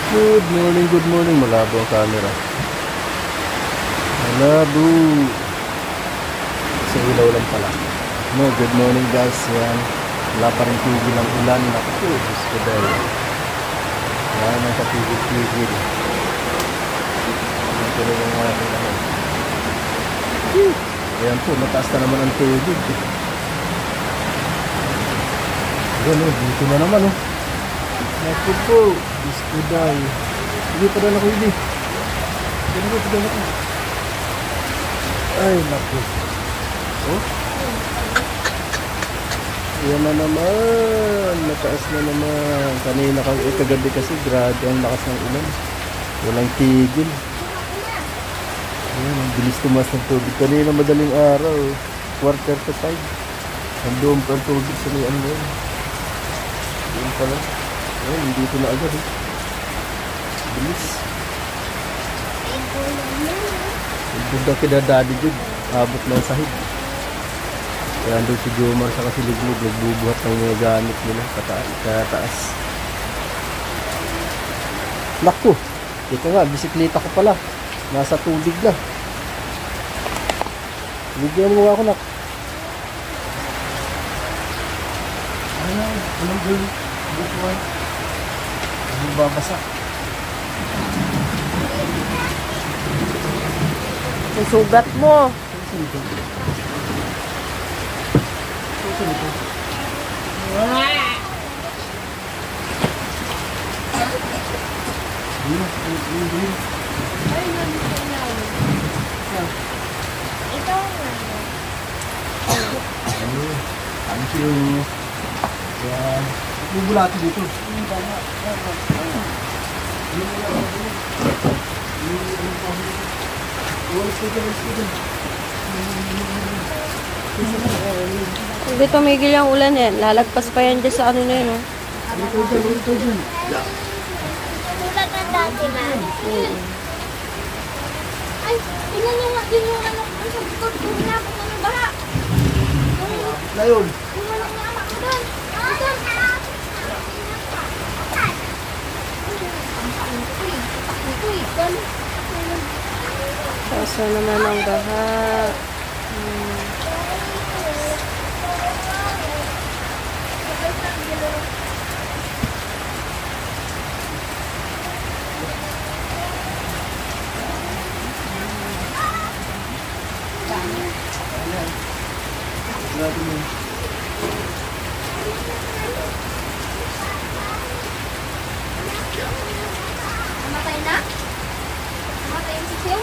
Good morning. Malabo ang camera. Malabo. Sa ilaw lang pala. No, good morning guys. Yan. Wala pa rin tigil ang ulan. Naku, Diyos ko dahil. Wala nang katigil-tigil. Ayan ko rin ang aking naman. Ayan po, mataas na naman ang tubig. Ayan o, dito na naman o. Naku po, Diyos ko dahil. Hindi pa rin ako hindi. Ganun ako. Ay, naku. Oh? Yan na naman. Mataas na naman. Kanina kagabi kasi grabe ang lakas ng ulan. Walang tigil. Ayan, ang bilis tumas ng tubig. Kanina madaling araw. 4:45. Nandoon pa ang tubig sa lian mo yun. Doon pala. Ayan, dito na agad eh. Bilis. Buda kidadadi dyan. Abot ng sahig. Kaya doon si Jomar sa kasiligmig. Nagbubuhat ng mga gamit nila. Kaya taas. Naku. Ito nga, bisikleta ko pala. Nasa tubig na. Bigyan mo ako nak. Anong girl? Bukuan. Ano babasa? Susugat mo. Ano siya yung bubulati dito? Hindi tumigil yung ulan yan. Lalagpas pa yan dyan sa ano na yun. Oh. Tulad ng dati na. Ay, tingnan nyo nga din yung ano. Pagpagpag na ako ng baha. Na yun? Yung walang niya amak ko doon. Doon. Kaso naman ang baha. Namatay na? Namatay yung sisiw?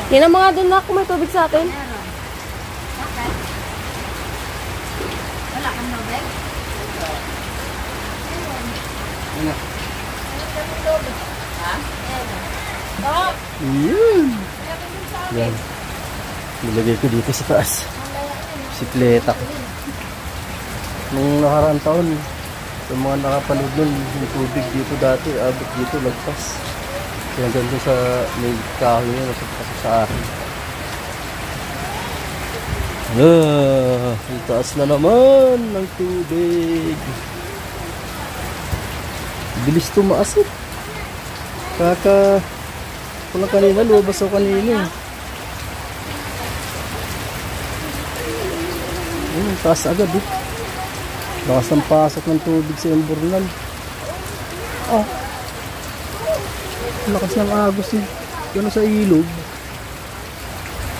Tingnan mo nga doon na kung may tubig sa atin. Okay. Wala kang nobel? Ano? Ha? Yun. Yan. Nilagay ko dito sa taas. Bisikleta ko. Nung nakaraang taon, yung mga nakapanood nun, yung tubig dito dati, abot dito, lagpas. Kaya ganda sa may kahoy nyo, nasa sa akin. Ang taas na naman ng tubig. Bilis tumaas eh. Walang kanina, lumabas ako kanina. Taas agad eh. Lakas ng pasok ng tubig sa Emburnal. Lakas ng agos eh. Yan sa ilog.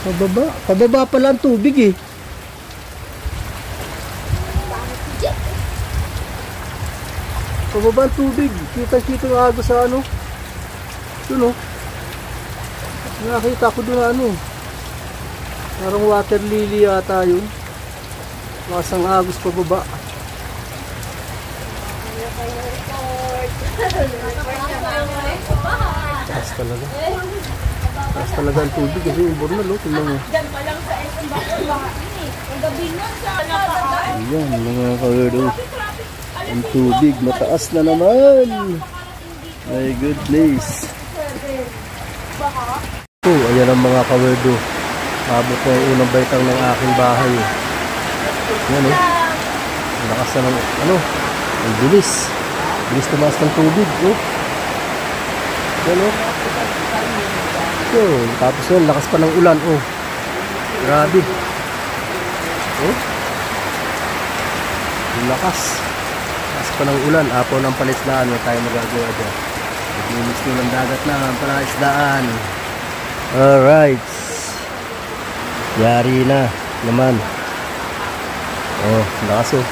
Pababa pala ang tubig eh. Pababa ang tubig. Kita-kita yung agos sa ano. Yun oh. Nakakita ko doon ano. Parang water lily yata yun. Lakas ng agos pababa. Taas talaga. Taas talaga ang tubig kasi yung Emburnal oh. Tingnan mo. Diyan pa lang sa SM Bakit ba? Ang gabi nun sa Ayan mga ka-weirdo. Ang tubig, mataas na naman. My goodness. Oh, ayan ang mga kawerdo. Abot na yung unang baitang ng aking bahay. Yan oh. Ang lakas na ng, ang bilis. Bilis tumaas ng tubig. Oh. Yan oh. So, tapos yun, lakas pa ng ulan. Oh. Grabe. Oh. Yung lakas. Lakas pa ng ulan. Apo ng palisdaan. May tayo magagawa dyan. Naglinis nyo ng dagat na ang palisdaan. Alright. Yari na naman. Oh, lakas oh.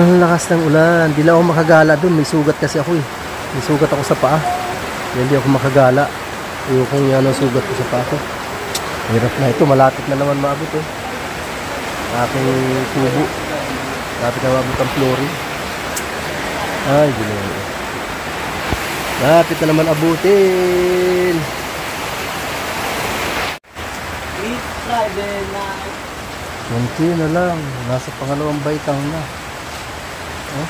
Ang lakas ng ulan. Hindi lang ako makagala dun. May sugat kasi ako eh. May sugat ako sa paa. Hindi ako makagala. Ayokong yan ang sugat ko sa paa ko. Hirap na ito. Malapit na naman maabot eh. Aking tubo. Malapit na maabot ang flooring. Ay, gano'n. Malapit na naman abutin. Kunti na lang. Nasa pangalawang baitang na. Oh.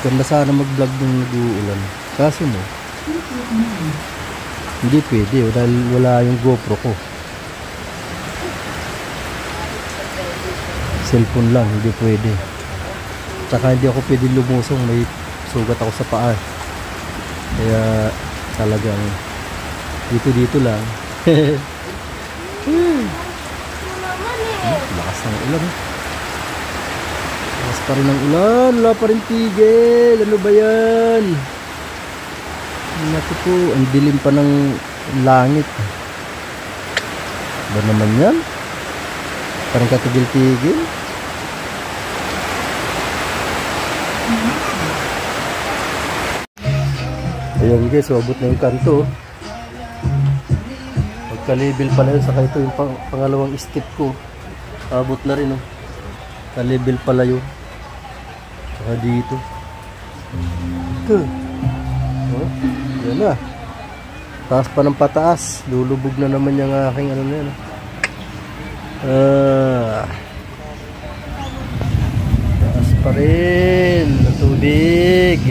Ganda sana mag-vlog ng nag-uulan. Kaso mo, hindi pwede. Dahil wala yung GoPro ko. Cellphone lang, hindi pwede. Tsaka hindi ako pwede lumusong. May sugat ako sa paa. Kaya talagang dito lang. Lakas ng ulan. Lakas pa rin ng ulan. Wala pa rin tigil. Ano ba yan? Naku po. Ang dilim pa ng langit. Ba naman yan? Parang katigil-tigil. Ayan guys, abot na yung kanto. Magka-level pala yun. Saka ito yung pangalawang step ko. Abot na rin oh. Ka-level pala yun. Saka dito. Oh, yan na. Taas pa ng pataas. Lulubog na naman yung aking ano na yan. Taas pa rin. Ang tubig.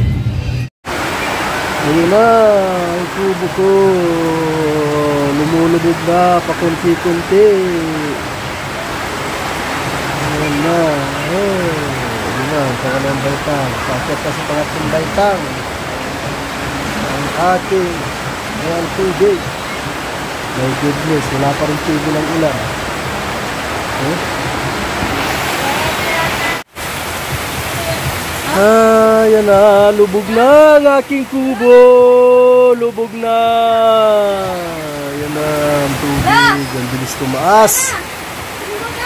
Ayun na, ang kubo ko. Lumulubog na, pakunti-kunti. Ayun na. Ayun na, ang pangalawang baitang. Pasok ka sa pangatlong baitang. Ang ating ayan, tubig. My goodness, wala pa rin tubig ng ulan. Ayan na, lubog na ang aking kubo. Lubog na. Ayan na, ang tubig. Ang bilis tumaas.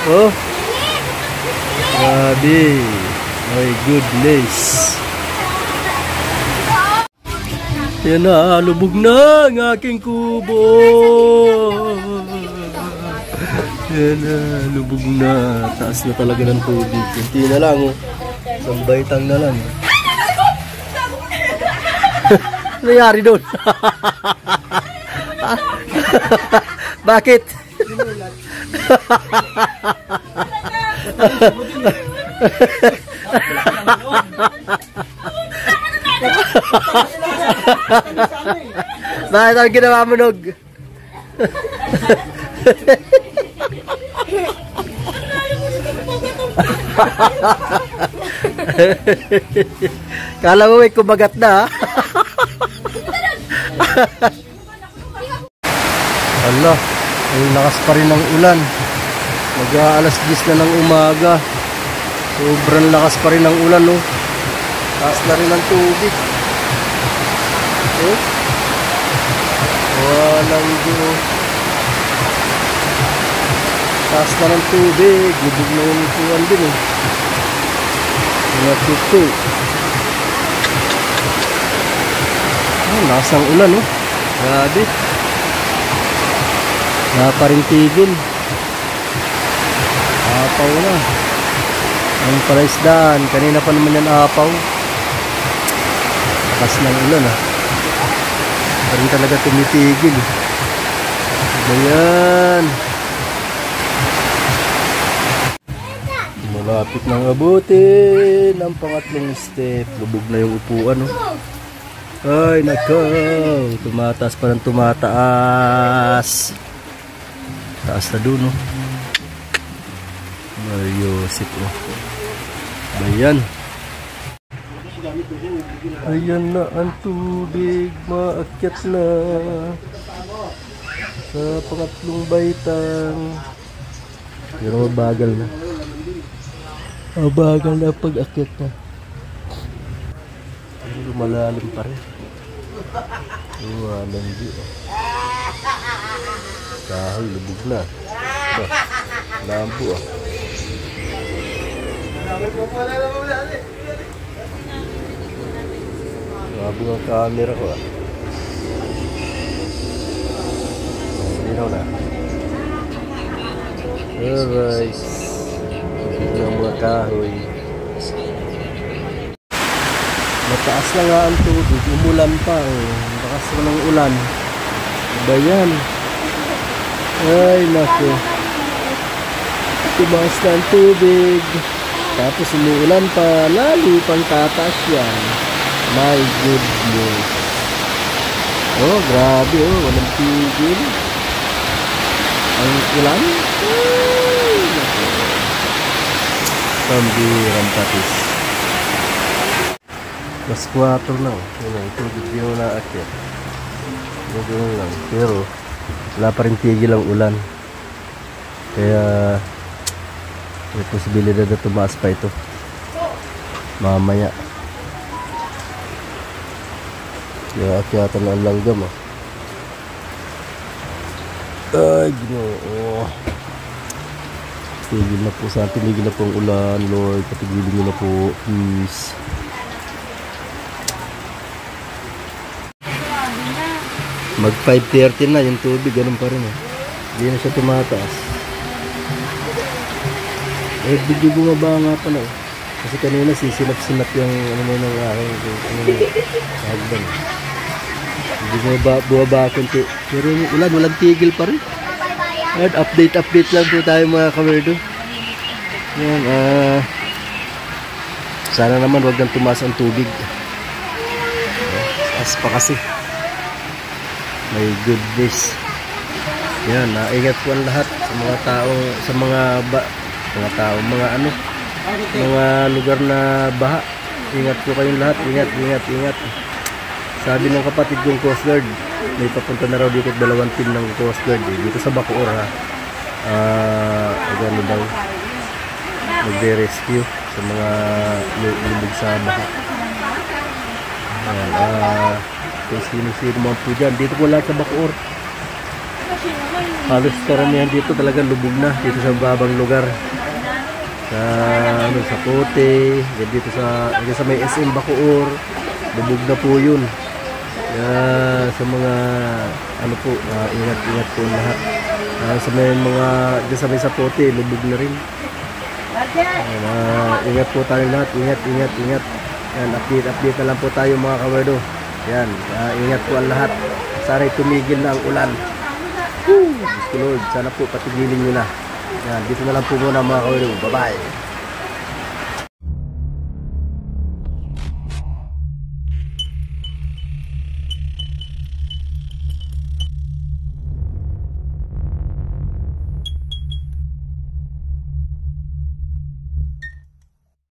Oh. Grabe. My goodness. Ayan na, lubog na ang aking kubo. Ayan na, lubog na. Taas na talaga ng tubig. Kunti na lang oh. Isang baitang na lang. Ano nangyari doon? Bakit? Bakit ang ginawa mo, Nog? Kala mo may kumagat na. Hala, ay lakas pa rin ng ulan. Mag-aalas 10 na ng umaga. Sobrang lakas pa rin ng ulan, no. Taas na rin ng tubig. Walang diyo. Taas na ng tubig. Lubog na yung tuwan din eh. Mga tuto. Lakas ng ulan oh. Grabe. Wala pa rin tigil. Apaw na. Ang palaisdaan. Kanina pa naman yan apaw. Lakas ng ulan ah. Pa rin talaga tumitigil. Ayan. Lapit nang abutin ang pangatlong step. Lubog na yung upuan, oh. Ay, nakaw. Tumataas pa ng tumataas. Taas na dun, oh. Mariosip, oh. Ayan. Ayan na ang tubig. Maakyat na sa pangatlong baitang. Pero mabagal na. Mabagal na pag-akyat na. Pero malalim pa rin. Walang di. Kahoy, lubog na. Lambo, ah. Lambo ang camera ko, ah. Linaw na. Alright. Ito ang mga kahoy. Mataas na nga ang tubig. Umulan pa, oh. Bakas na ng ulan. Iba yan. Ay, naku. Tumaas na ang tubig. Tapos umuulan pa. Lalo pang tataas yan. My goodness. Oh, grabe, oh. Walang tigil. Ang ulan. Ay, naku. Pambirang patis. Mas 4 na, yung tubig din mo na-akyat. Ganoon lang. Pero wala pa rin tigil ang ulan. Kaya may posibilidad na tumaas pa ito mamaya. Kaya akyatan na ang langgam, ah. Ay, Ginoo. Tigil na po. Saan tigil na po ang ulan, Lord? Patigilin nyo na po, please. Mag 5:30 na yung tubig, ganun pa rin, eh. Hindi na siya tumataas. Eh, bigyo bumaba nga pala, eh. Kasi kanina sisilap-silap yung ano mo ng aking hagdan. Hindi bumaba konti. Pero yung ulan, walang tigil pa rin. At update lang po tayo mga kamerdo. Yan, sana naman wag nang tumaas ang tubig. Taas pa kasi. My goodness. Yan, ingat po ang lahat sa mga tao, sa mga lugar na baha. Ingat po kayong lahat, ingat. Sabi ng kapatid kong Coast Guard, may papunta na raw dito 2 team ng Coast Guard, eh, dito sa Bacoor, ha. Gano'n daw, magre-rescue sa mga lubog sa baha. Kung sino-sino mga po dyan, dito po lahat sa Bacoor. Halos karamihan dito talaga lubog na, dito sa babang lugar. Sa Kote, dito sa may SM Bacoor, lubog na po yun. Sa mga ingat po lahat. Sa may mga dyan sa may Sapote, lubog na rin. Ingat po tayo lahat, ingat. Yan, update na lang po tayo mga kamerdo. Yan, ingat po ang lahat. Sana'y tumigil na ang ulan. Diyos ko Lord, sana po patigilin nyo na. Yan, dito na lang po muna mga kamerdo. Bye bye.